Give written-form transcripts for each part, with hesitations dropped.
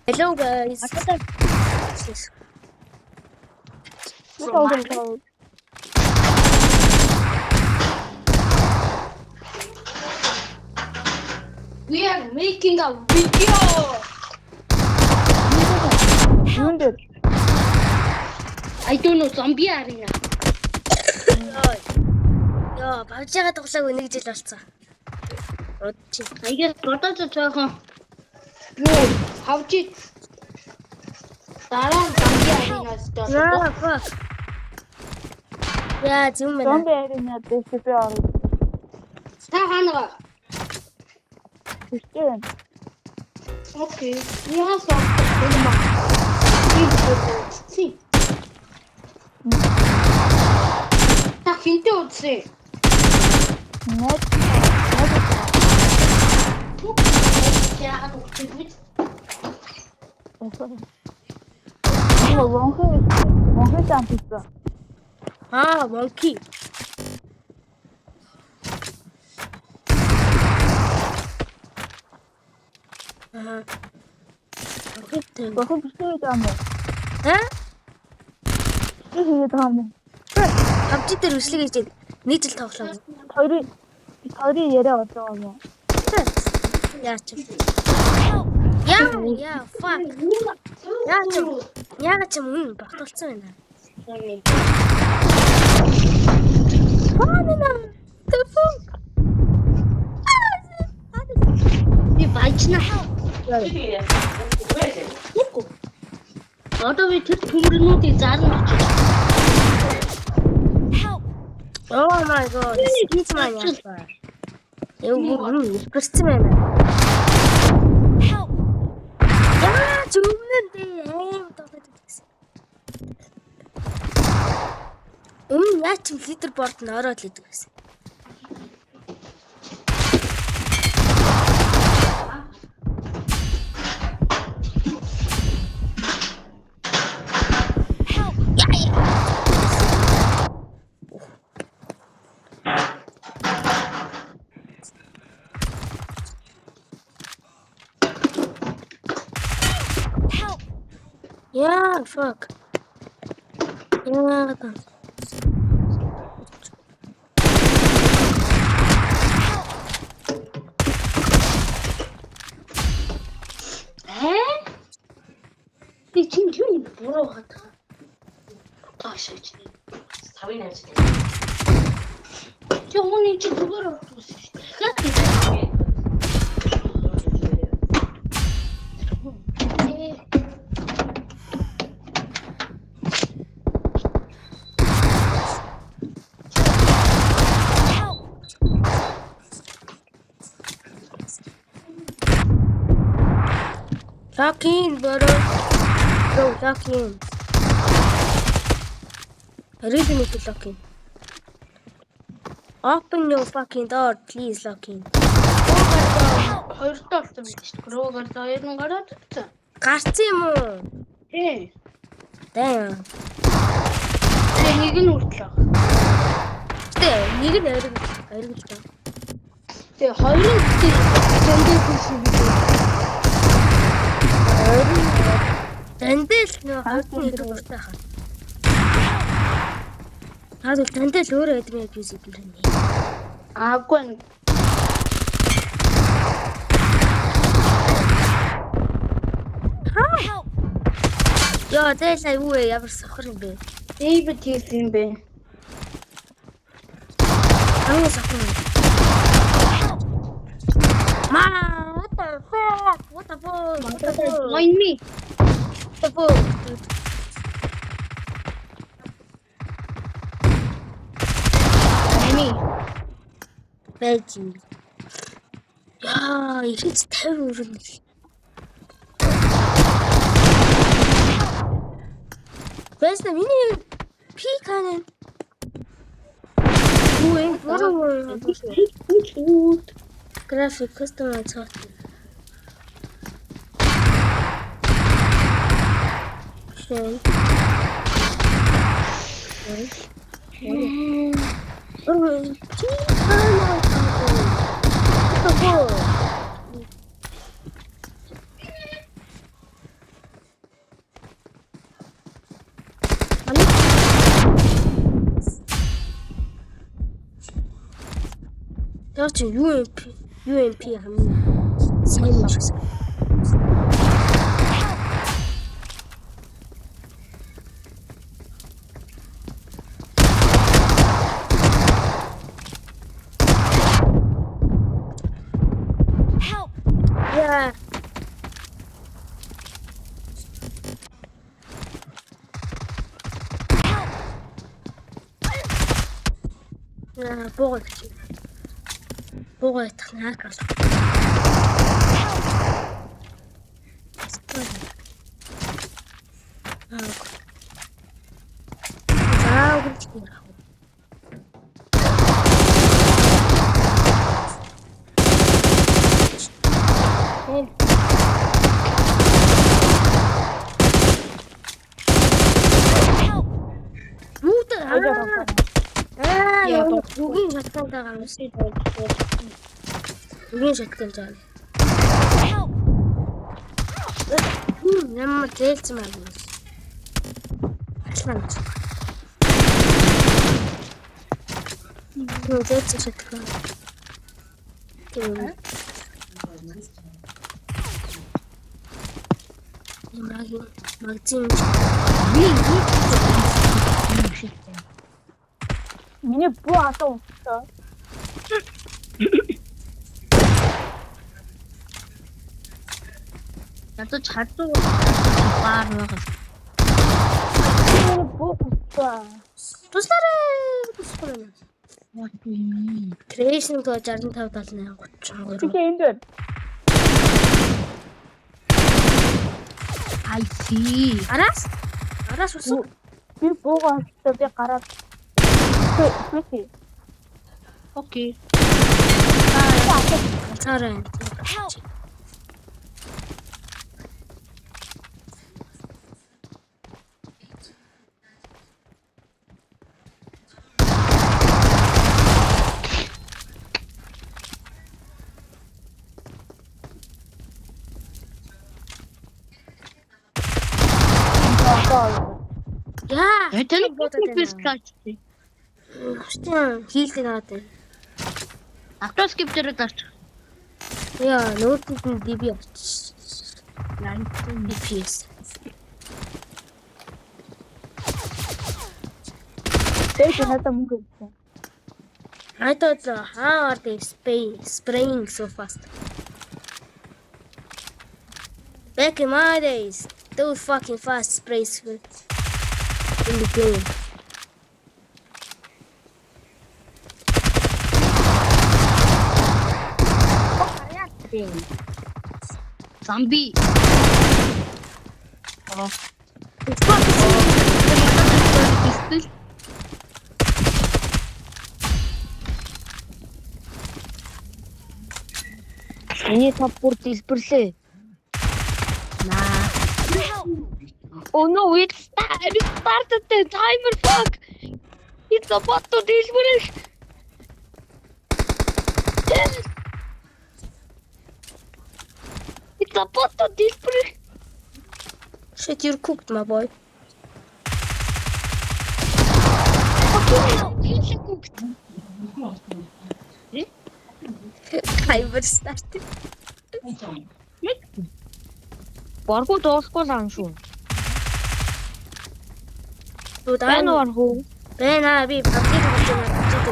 Hello guys. We are making a video. I don't know zombie arena. Яа, багжаага тоглоагүй нэг жил болсон. Аяга бодож жоохон. Юу, хавчи. Дараа zombie arena-аас доо. Яа, зүм байна. Zombie arena дэсбэ орно. Та ханаа. Хүчтэй. Окей. Яа, соо. Си. Та хинтээ үзье. Нет. Яагаад үгүй вэ? Монхи замписа. Монки. Бохоо бисээ таамаа. Хэ? Тэгээ таамаа. Хавчи дээр үслэг гэж нэг жил тоглоо. Хоёрын яриа болоо. Яач. Яа, fuck. Яагаад ч юм багтуулсан байна. The fuck. Би бачна. Одоо би тэр төмөрнүүдийг зарна гэж. Oh my god. Скит маань яа. Гэрцэн байна. Яа, зүгнэндээ аим тоглоод байсан. Яа ч лидерборд нь ороод л идэг байсан. Yeah, fuck. Yeah, Би чинь буруу хатаа. Таашаач. Савын ажил. Чогооны чи зүгээр орсон шүү дээ. Lock in, brother. Bro, lock in. I really need to lock in. Open your fucking door, please, lock in. Хоёр талтай байна шүү дээ. Руугаар хоёр нь гараад ирсэн. Гарсан юм уу? Тий. Дэм. Нэг нь үртлээ. Тий, нэг нь ариг л. Тий, хоёр нь зөндөө хийсэн би. Дандэл нөө хавтны нэг уртаа хаа. Хаад дандэл өөрөө эдгээр яг юус идэв юм. Аагүй. Яа, дээл аюу ямар сохор юм бэ? Дэйбэт хийсэн юм бэ? Аа сохор. What the fuck? What the fuck? Join me. What the fuck? Enemy. Veggie. Яа, ирээд 50 өрнө. Бэсна миний пиканен. Ой, бороо. Graphic customer talk. Okay. Яа чи UMP хамгийн сайн юм шиг. Help! Яа. Яа, богоо тахнаа гал. Аа, гүрч гэрх. Help! Яа, бүгэн шаткантаа гарсан. Бүгэн шаткан жаа. Help! Ямар зээлцсэн байна. Ачлаа. Зээлцсэн шаткан. Магазин. Миний буу асуу өссөн. Надад чаддаг баар байгаа. Миний буу өссөн. Туслаарай. Creation то 65 78 32. Чи энд байна. I see. Араас усуу. Би буугаа өссөн би гараад. Окей. Окей. Цаарай. Help! Яа. Это бескачный. Что? Хийлдэг надад. Кто скиптеры дарч? Яа, ноутбук нь DB авч. DPS. Тэйч надад мөнгө өгсөн. I thought how are they spraying so fast? Back in my days, those fucking fast sprays were in the game. Зомби. It's fucking Миний топ бүр дэлбэрлээ. Oh no, it started the timer, fuck! It's about to дэлбэрэх. It's about to дэлбэрэх. Shit, you're cooked, my boy. He's cooked. Timer started. Баргуу дуусахгүй л ам шүү. Байна уу хөө? Байна би пабжиг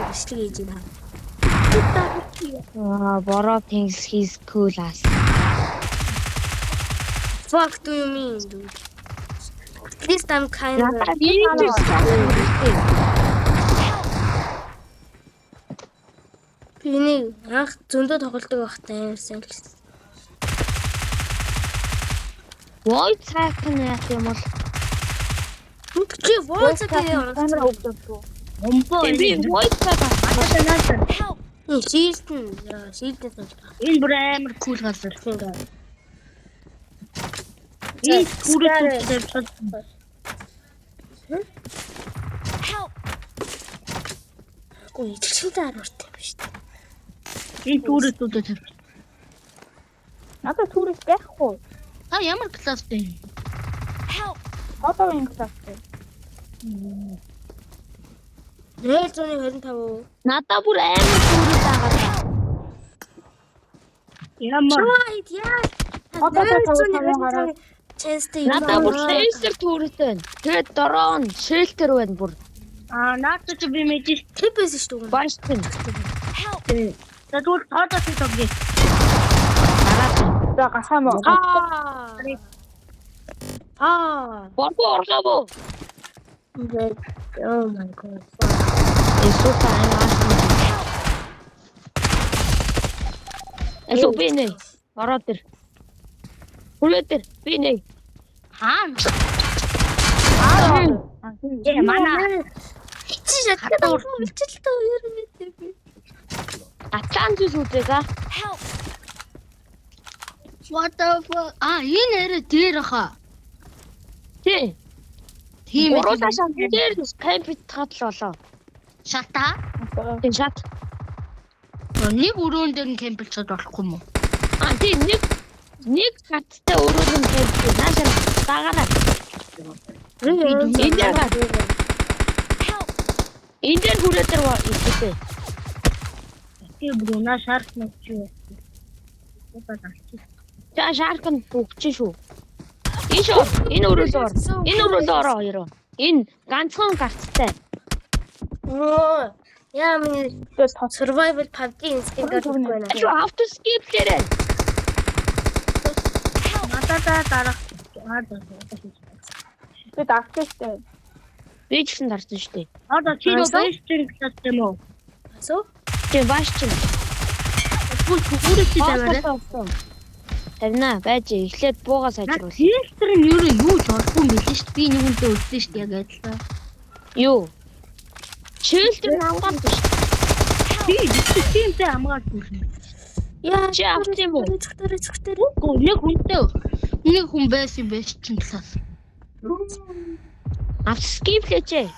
бичлэг хийж байна. Бороо thinks he's cool as. Fuck do you mean, dude? This time kind of Биний анх зөндөө тоглодог байхдаа амар сайн л гэсэн. Void hack нэх юм бол Чи voice дээр Камера өгсөн. би void hack Help! шилдэн энэ бүр амар cool газар. ингээ. Энэ түрүү Help! Гүй ижилчтэй харуулт юм шүү дээ. энэ түрүү тэр. Надад түрээс байхгүй. Та ямар класстэй? Help! Одоогийн класстай. 0.25. Надаа бүр амар түрүү байгаа. Ямар яа. Одоо гараад Чэнстэй Надаа бүр шэлтер түүрэлт байна. Тэгээд дрон шэлтер байна бүр. наадч би мэдээ Тэпэс шүү дээ. Баштин. Help! тэгвэл тоодоо хийдэг. Гараад. За гасаа мó. Борго оргоо. Oh my god. Эсвэл тань. Эсвэл би нэ. Ороод ир. Хүлээдэр би нэ. Хаана? Манай Чи шатаа үлчилтэй ер нь би. Атлант зүйлүүдээ за. Help! what the fuck? Энэ нэрэ дээр хаа. Тий. Тийм Уруу цаашаа дээр кампит татлаа болоо. шата. Энэ шат. Нэг өрөөн дээр нь кемпэлчод болохгүй юм уу? Тий нэг хаттай өрөөл нь кампит. Наашаа дагараа. Энэ яагаад? Help! Энэ дээр хүрээдэр ихэвчээ. Тийм бүрнаа шарт нэгч. За шаркан бүгч шүү. Энэ өрөөл ор. Энэ өрөөл ороо хоёроо. Энэ ганцхан гарттай. Яа миний survival PUBG instinct гэдэг байна. Ачуу авто скип хийрээ. Надаа дарах. Би дагтайстай. Би ч гэсэн дарсан шүү дээ. Одоо чи нөө бэстинг гэсэн юм уу? Асуу? Чи бааш чи. Бүрээс тавиараа. Тавина байж эхлээд буугаа сайжруул. Фильтр нь юу ч олохгүй юм билээ шүү дээ. Би нэгэнтээ үлдсэн шүү дээ яг адилхан. Юу? Шилтер хамгаалдаг шүү. Би тиймтэй хамгаалсан юм. Яа Чи авт юм уу? Зөвхөн Үгүй нэг хүнтэй. Нэг хүн байсан чинь талаас. Авт скип хийчээ.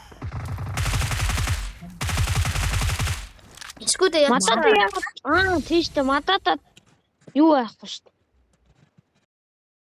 Ишгүүдээ яа. Мадад яг тийштэй мададад юу байхгүй шүү дээ.